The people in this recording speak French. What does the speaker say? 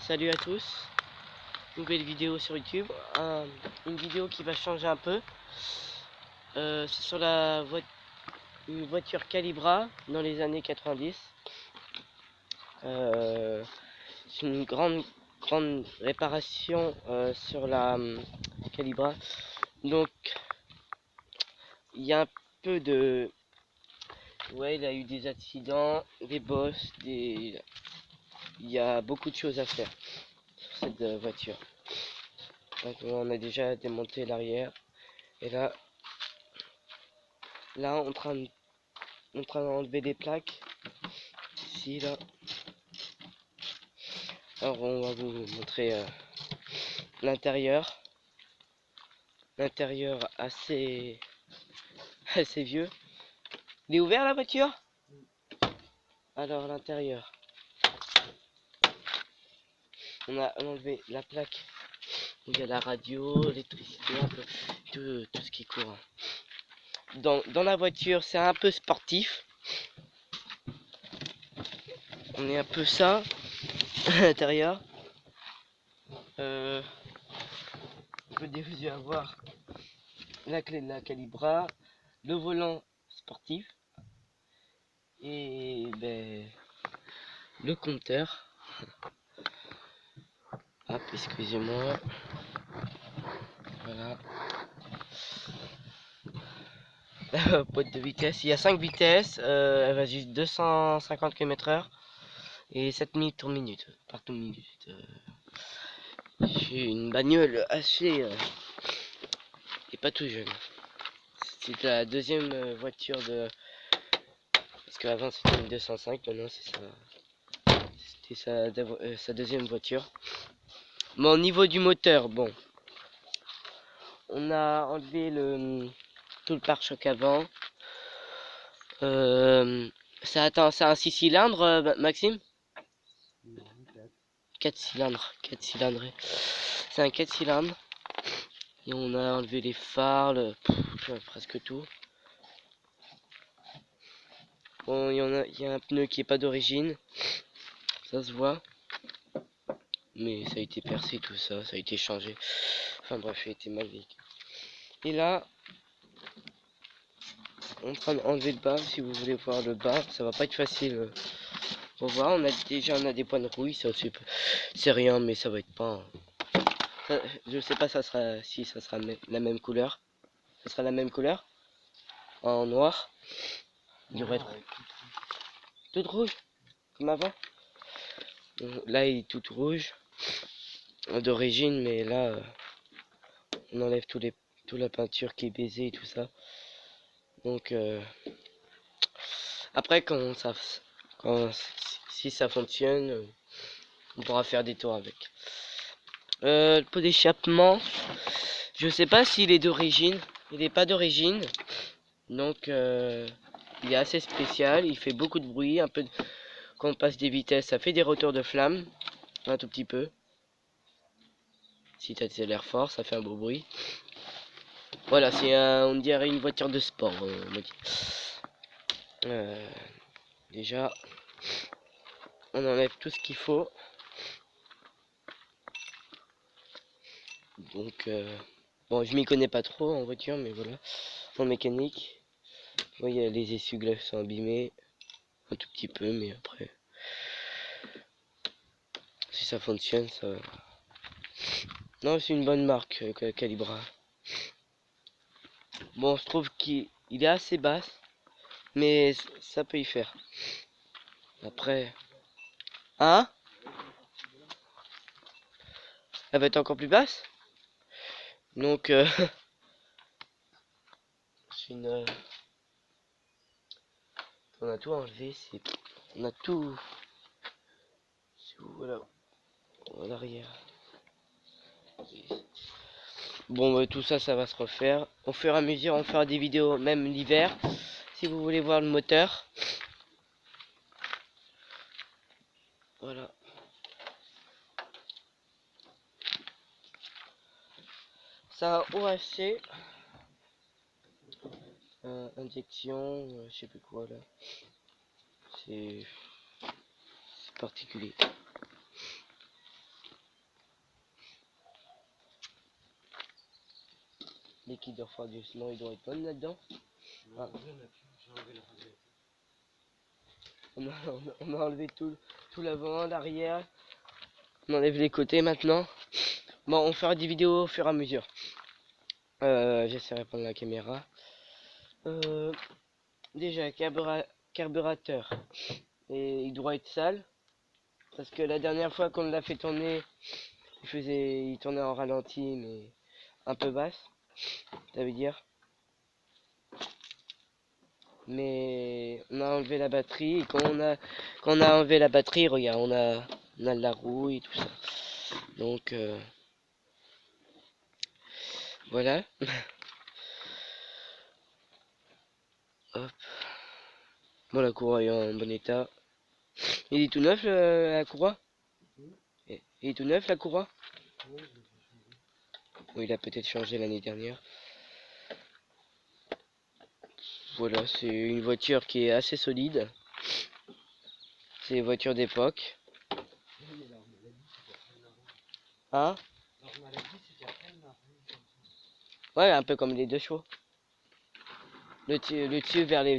Salut à tous, nouvelle vidéo sur YouTube, une vidéo qui va changer un peu. C'est sur une voiture Calibra dans les années 90. C'est une grande réparation sur la Calibra. Donc il y a un peu de... Ouais, il a eu des accidents, des bosses, il y a beaucoup de choses à faire sur cette voiture. Donc, on a déjà démonté l'arrière. Et là, on est en train d'enlever des plaques. Ici, là. Alors, on va vous montrer l'intérieur. L'intérieur assez vieux. Il est ouvert la voiture? Alors, l'intérieur. On a enlevé la plaque. Il y a la radio, l'électricité, un peu tout ce qui court. Dans la voiture, c'est un peu sportif. On est un peu ça à l'intérieur. On peut déjà avoir la clé de la Calibra, le volant sportif et le compteur. Hop, excusez-moi. Voilà. La boîte de vitesse. Il y a 5 vitesses. Elle va juste 250 km/h et 7 minutes par minute. J'ai une bagnole assez et pas tout jeune. C'est la deuxième voiture de... Parce qu'avant c'était une 205, maintenant c'est sa deuxième voiture. Mais au niveau du moteur, bon, on a enlevé tout le pare-choc avant. C'est un 6 cylindres, Maxime? 4 cylindres, 4 cylindres. C'est un 4 cylindres. Et on a enlevé les phares, presque tout. Bon, il y a un pneu qui est pas d'origine, ça se voit. Mais ça a été percé, tout ça, ça a été changé. Enfin bref, il a été mal vécu. Et là, on est en train d'enlever le bas. Si vous voulez voir le bas, ça va pas être facile. Pour voir, on a des points de rouille, ça c'est rien, mais ça va être pas. Je sais pas si ça sera la même couleur. Ça sera la même couleur en noir. Il devrait être tout rouge comme avant. Là il est tout rouge d'origine, mais là on enlève toute la peinture qui est baisée et tout ça. Donc après si ça fonctionne, on pourra faire des tours avec. Le pot d'échappement, je sais pas s'il est d'origine. Il n'est pas d'origine, donc il est assez spécial. Il fait beaucoup de bruit, quand on passe des vitesses, ça fait des retours de flammes, un tout petit peu. Si tu accélères fort, ça fait un beau bruit. Voilà, on dirait une voiture de sport, on me dit. Déjà, on enlève tout ce qu'il faut. Donc, bon, je m'y connais pas trop en voiture, mais voilà, en mécanique. Vous voyez, les essuie-glaces sont abîmés, un tout petit peu, mais après, si ça fonctionne, ça... Non, c'est une bonne marque, Calibra. Bon, je trouve qu'il est assez basse, mais ça peut y faire. Après... Hein? Elle va être encore plus basse? Donc, c'est une... On a tout enlevé, on a tout... Voilà, à l'arrière. Bon, tout ça, ça va se refaire. Au fur et à mesure, on fera des vidéos, même l'hiver, si vous voulez voir le moteur. Voilà. C'est un OHC. Injection, je sais plus quoi là. C'est particulier. liquide de refroidissement, il doit être bonne là-dedans. Ah. On a enlevé tout l'avant, l'arrière. On enlève les côtés maintenant. Bon, on fera des vidéos au fur et à mesure. J'essaierai de prendre la caméra. Déjà, carburateur. Et il doit être sale. Parce que la dernière fois qu'on l'a fait tourner, il tournait en ralenti, mais un peu basse. Ça veut dire. Mais on a enlevé la batterie. Et quand on a enlevé la batterie, regarde, on a de la rouille et tout ça. Donc, voilà. Hop. Bon, la courroie est en bon état. Il est tout neuf la courroie? Il est tout neuf la courroie? Oui, il a peut-être changé l'année dernière. Voilà, c'est une voiture qui est assez solide. C'est une voiture d'époque. Hein? Ouais, un peu comme les 2 chevaux. Le dessus vers les